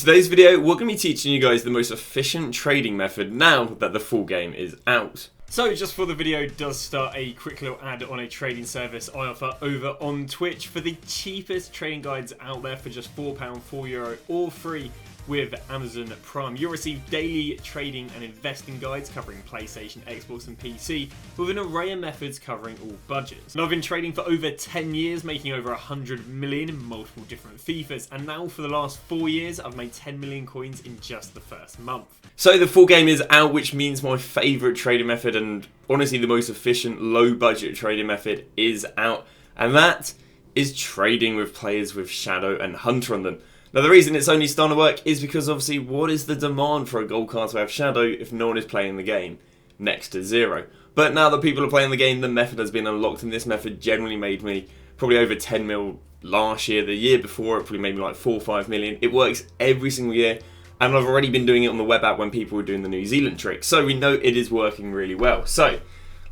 Today's video, we're going to be teaching you guys the most efficient trading method now that the full game is out. So just before the video does start, a quick little ad on a trading service I offer over on Twitch for the cheapest trading guides out there for just £4, €4, all free with Amazon Prime. You'll receive daily trading and investing guides covering PlayStation, Xbox and PC with an array of methods covering all budgets. And I've been trading for over 10 years, making over 100 million in multiple different FIFAs, and now for the last 4 years I've made 10 million coins in just the first month. So the full game is out, which means my favourite trading method and honestly the most efficient low budget trading method is out, and that is trading with players with Shadow and Hunter on them. Now the reason it's only starting to work is because obviously what is the demand for a gold card to have Shadow if no one is playing the game? Next to zero. But now that people are playing the game, the method has been unlocked, and this method generally made me probably over 10 mil last year. The year before it probably made me like 4 or 5 million. It works every single year, and I've already been doing it on the web app when people were doing the New Zealand trick. So we know it is working really well. So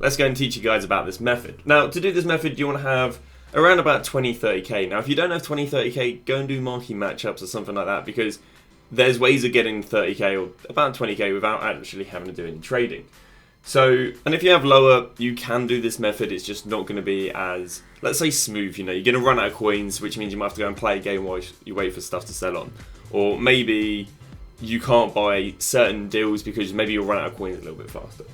let's go and teach you guys about this method. Now to do this method you want to have around about 20-30k. Now if you don't have 20-30k, go and do marquee matchups or something like that, because there's ways of getting 30k or about 20k without actually having to do any trading. So, and if you have lower, you can do this method. It's just not going to be as, let's say, smooth. You know, you're going to run out of coins, which means you might have to go and play a game while you wait for stuff to sell on. Or maybe you can't buy certain deals because maybe you'll run out of coins a little bit faster.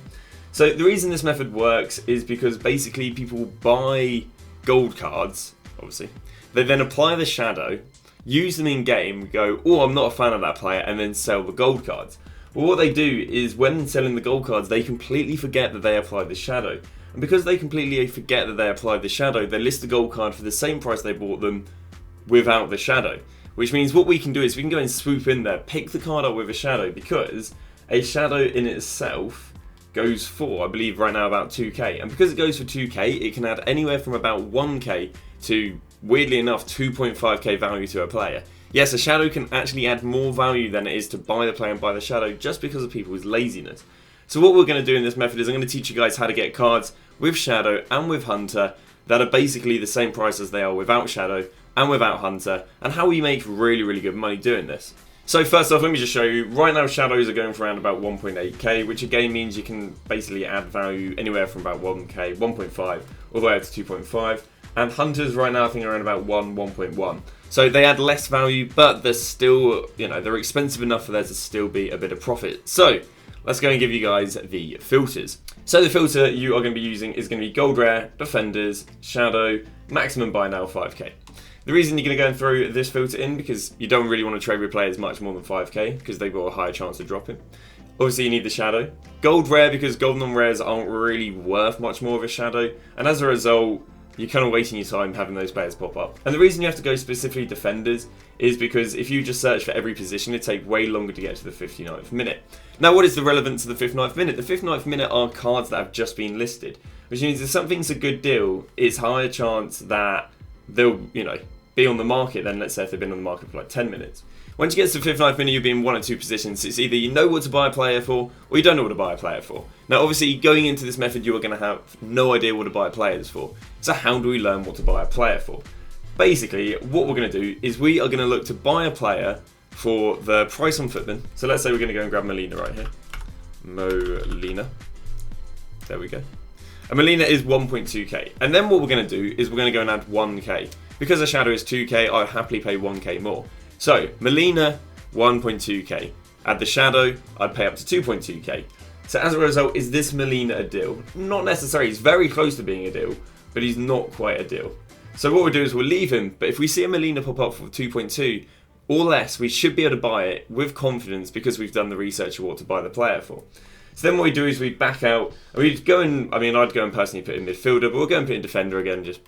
So the reason this method works is because basically people buy gold cards, obviously. They then apply the Shadow, use them in game, go, oh, I'm not a fan of that player, and then sell the gold cards. Well, what they do is when selling the gold cards, they completely forget that they applied the Shadow. And because they completely forget that they applied the Shadow, they list the gold card for the same price they bought them without the Shadow. Which means what we can do is we can go and swoop in there, pick the card up with a Shadow, because a Shadow in itself goes for, I believe right now, about 2k. And because it goes for 2k, it can add anywhere from about 1k to, weirdly enough, 2.5k value to a player. Yes, a Shadow can actually add more value than it is to buy the player and buy the Shadow just because of people's laziness. So what we're going to do in this method is I'm going to teach you guys how to get cards with Shadow and with Hunter that are basically the same price as they are without Shadow and without Hunter, and how we make really, really good money doing this. So first off, let me just show you. Right now Shadows are going for around about 1.8k, which again means you can basically add value anywhere from about 1k, 1.5, all the way up to 2.5. And Hunters right now I think are around about 1.1. So they add less value, but they're still, you know, they're expensive enough for there to still be a bit of profit. So let's go and give you guys the filters. So the filter you are going to be using is going to be Gold Rare, Defenders, Shadow, maximum buy now 5k. The reason you're going to go and throw this filter in, because you don't really want to trade with players much more than 5k, because they've got a higher chance of dropping. Obviously you need the Shadow. Gold Rare, because gold non-rares aren't really worth much more of a Shadow, and as a result, you're kind of wasting your time having those players pop up. And the reason you have to go specifically Defenders is because if you just search for every position, it'd take way longer to get to the 59th minute. Now what is the relevance of the 59th minute? The 59th minute are cards that have just been listed, which means if something's a good deal, it's higher chance that they'll, you know, be on the market than, let's say, if they've been on the market for like 10 minutes. Once you get to the 59th minute, you'll be in one or two positions. It's either you know what to buy a player for, or you don't know what to buy a player for. Now, obviously, going into this method, you are going to have no idea what to buy players for. So how do we learn what to buy a player for? Basically, what we're going to do is we are going to look to buy a player for the price on Footman. So let's say we're going to go and grab Molina right here. Molina. There we go. And Molina is 1.2k. And then what we're going to do is we're going to go and add 1k. Because the Shadow is 2k, I'll happily pay 1k more. So, Molina, 1.2k. Add the Shadow, I'd pay up to 2.2k. So as a result, is this Molina a deal? Not necessarily. He's very close to being a deal, but he's not quite a deal. So what we'll do is we'll leave him, but if we see a Molina pop up for 2.2 or less, we should be able to buy it with confidence because we've done the research of what to buy the player for. So then what we do is we back out, and we'd go and, I mean, I'd go and personally put in midfielder, but we'll go and put in defender again just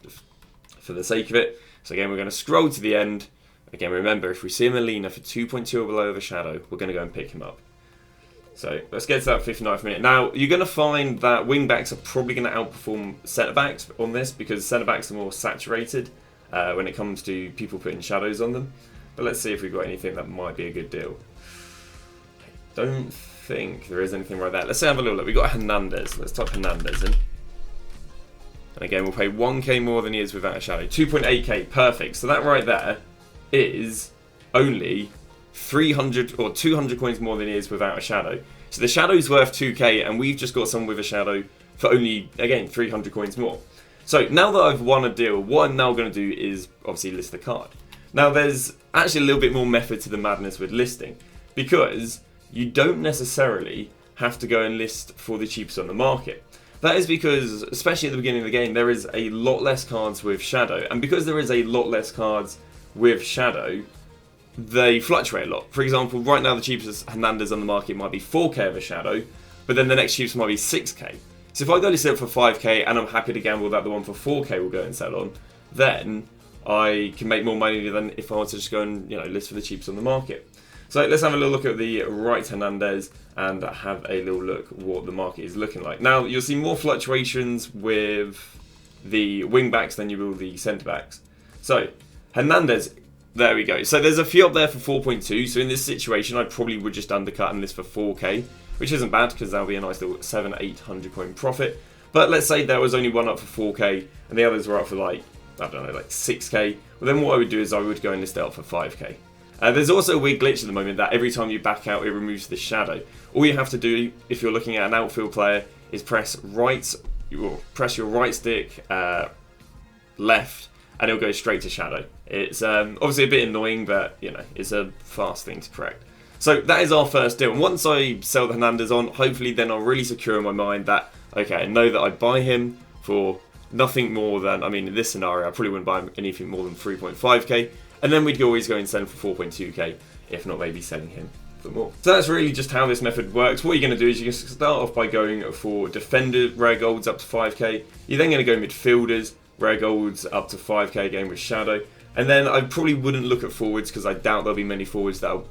for the sake of it. So again, we're going to scroll to the end. Again, remember, if we see a Molina for 2.2 or below of a Shadow, we're going to go and pick him up. So let's get to that 59th minute. Now, you're going to find that wing-backs are probably going to outperform centre-backs on this, because centre-backs are more saturated when it comes to people putting Shadows on them. But let's see if we've got anything that might be a good deal. I don't think there is anything right there. Let's have a little look. We've got Hernandez. Let's type Hernandez in. And again, we'll pay 1k more than he is without a Shadow. 2.8k, perfect. So that right there is only 300 or 200 coins more than he is without a shadow. So the shadow's worth 2k, and we've just got someone with a shadow for only, again, 300 coins more. So now that I've won a deal, what I'm now going to do is obviously list the card. Now there's actually a little bit more method to the madness with listing, because you don't necessarily have to go and list for the cheapest on the market. That is because, especially at the beginning of the game, there is a lot less cards with shadow, and because there is a lot less cards with shadow, they fluctuate a lot. For example, right now the cheapest Hernandez on the market might be 4k of a shadow, but then the next cheapest might be 6k. So if I go to sell it for 5k and I'm happy to gamble that the one for 4k will go and sell on, then I can make more money than if I were to just go and list for the cheapest on the market. So let's have a little look at the right Hernandez and have a little look what the market is looking like. Now you'll see more fluctuations with the wing backs than you will the centre backs. So Hernandez, there we go. So there's a few up there for 4.2. So in this situation, I probably would just undercut and list for 4k, which isn't bad because that'll be a nice little 700-800 coin profit. But let's say there was only one up for 4k and the others were up for like 6k. Well, then what I would do is I would go and list it up for 5k. There's also a weird glitch at the moment that every time you back out, it removes the shadow. All you have to do, if you're looking at an outfield player, is press your right stick left, and it'll go straight to shadow. It's obviously a bit annoying, but it's a fast thing to correct. So that is our first deal. And once I sell the Hernandez on, hopefully then I'll really secure in my mind that, okay, I know that I buy him for nothing more than, in this scenario, I probably wouldn't buy him anything more than 3.5k. And then we'd always go and sell him for 4.2k, if not maybe selling him for more. So that's really just how this method works. What you're going to do is you're going to start off by going for defender rare golds up to 5k. You're then going to go midfielders, rare golds up to 5k again with shadow. And then I probably wouldn't look at forwards because I doubt there'll be many forwards that are,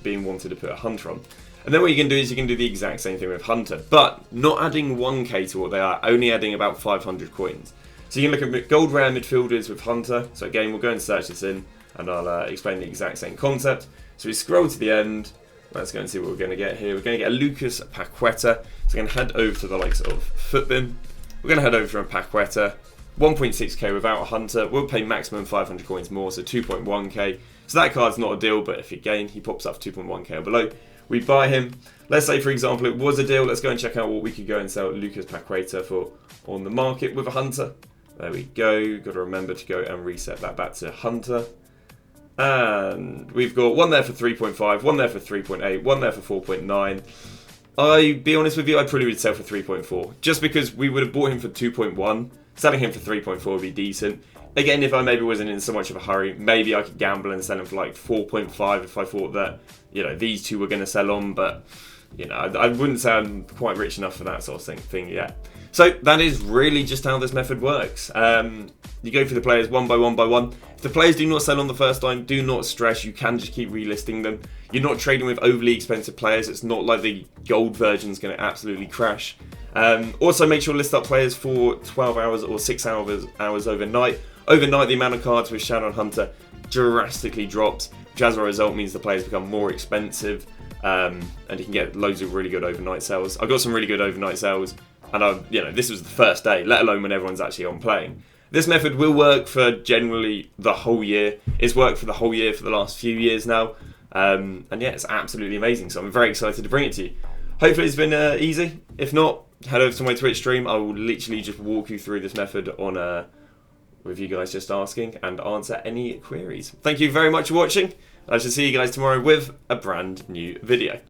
being wanted to put a hunter on. And then what you can do is you can do the exact same thing with hunter, but not adding 1k to what they are, only adding about 500 coins. So you can look at gold rare midfielders with hunter. So again, we'll go and search this in and I'll explain the exact same concept. So we scroll to the end. Let's go and see what we're going to get here. We're going to get a Lucas Paqueta. So we're going to head over to the likes of Footbin. We're going to head over from Paqueta. 1.6k without a hunter. We'll pay maximum 500 coins more, so 2.1k. So that card's not a deal, but if again he pops up 2.1k or below, we buy him. Let's say, for example, it was a deal. Let's go and check out what we could go and sell Lucas Paqueta for on the market with a hunter. There we go. Got to remember to go and reset that back to hunter. And we've got one there for 3.5, one there for 3.8, one there for 4.9. I'll be honest with you, I probably would sell for 3.4. Just because we would have bought him for 2.1. Selling him for 3.4 would be decent. Again, if I maybe wasn't in so much of a hurry, maybe I could gamble and sell him for like 4.5 if I thought that, these two were going to sell on. But, I wouldn't say I'm quite rich enough for that sort of thing yet. So that is really just how this method works. You go through the players one by one by one. If the players do not sell on the first time, do not stress. You can just keep relisting them. You're not trading with overly expensive players. It's not like the gold version is going to absolutely crash. Also, make sure to list up players for 12 hours or 6 hours overnight. Overnight, the amount of cards with Shadow and Hunter drastically drops, which as a result means the players become more expensive, and you can get loads of really good overnight sales. I got some really good overnight sales, and this was the first day, let alone when everyone's actually on playing. This method will work for generally the whole year. It's worked for the whole year for the last few years now, and yeah, it's absolutely amazing. So I'm very excited to bring it to you. Hopefully it's been easy. If not, head over to my Twitch stream. I will literally just walk you through this method on with you guys just asking and answer any queries. Thank you very much for watching. I shall see you guys tomorrow with a brand new video.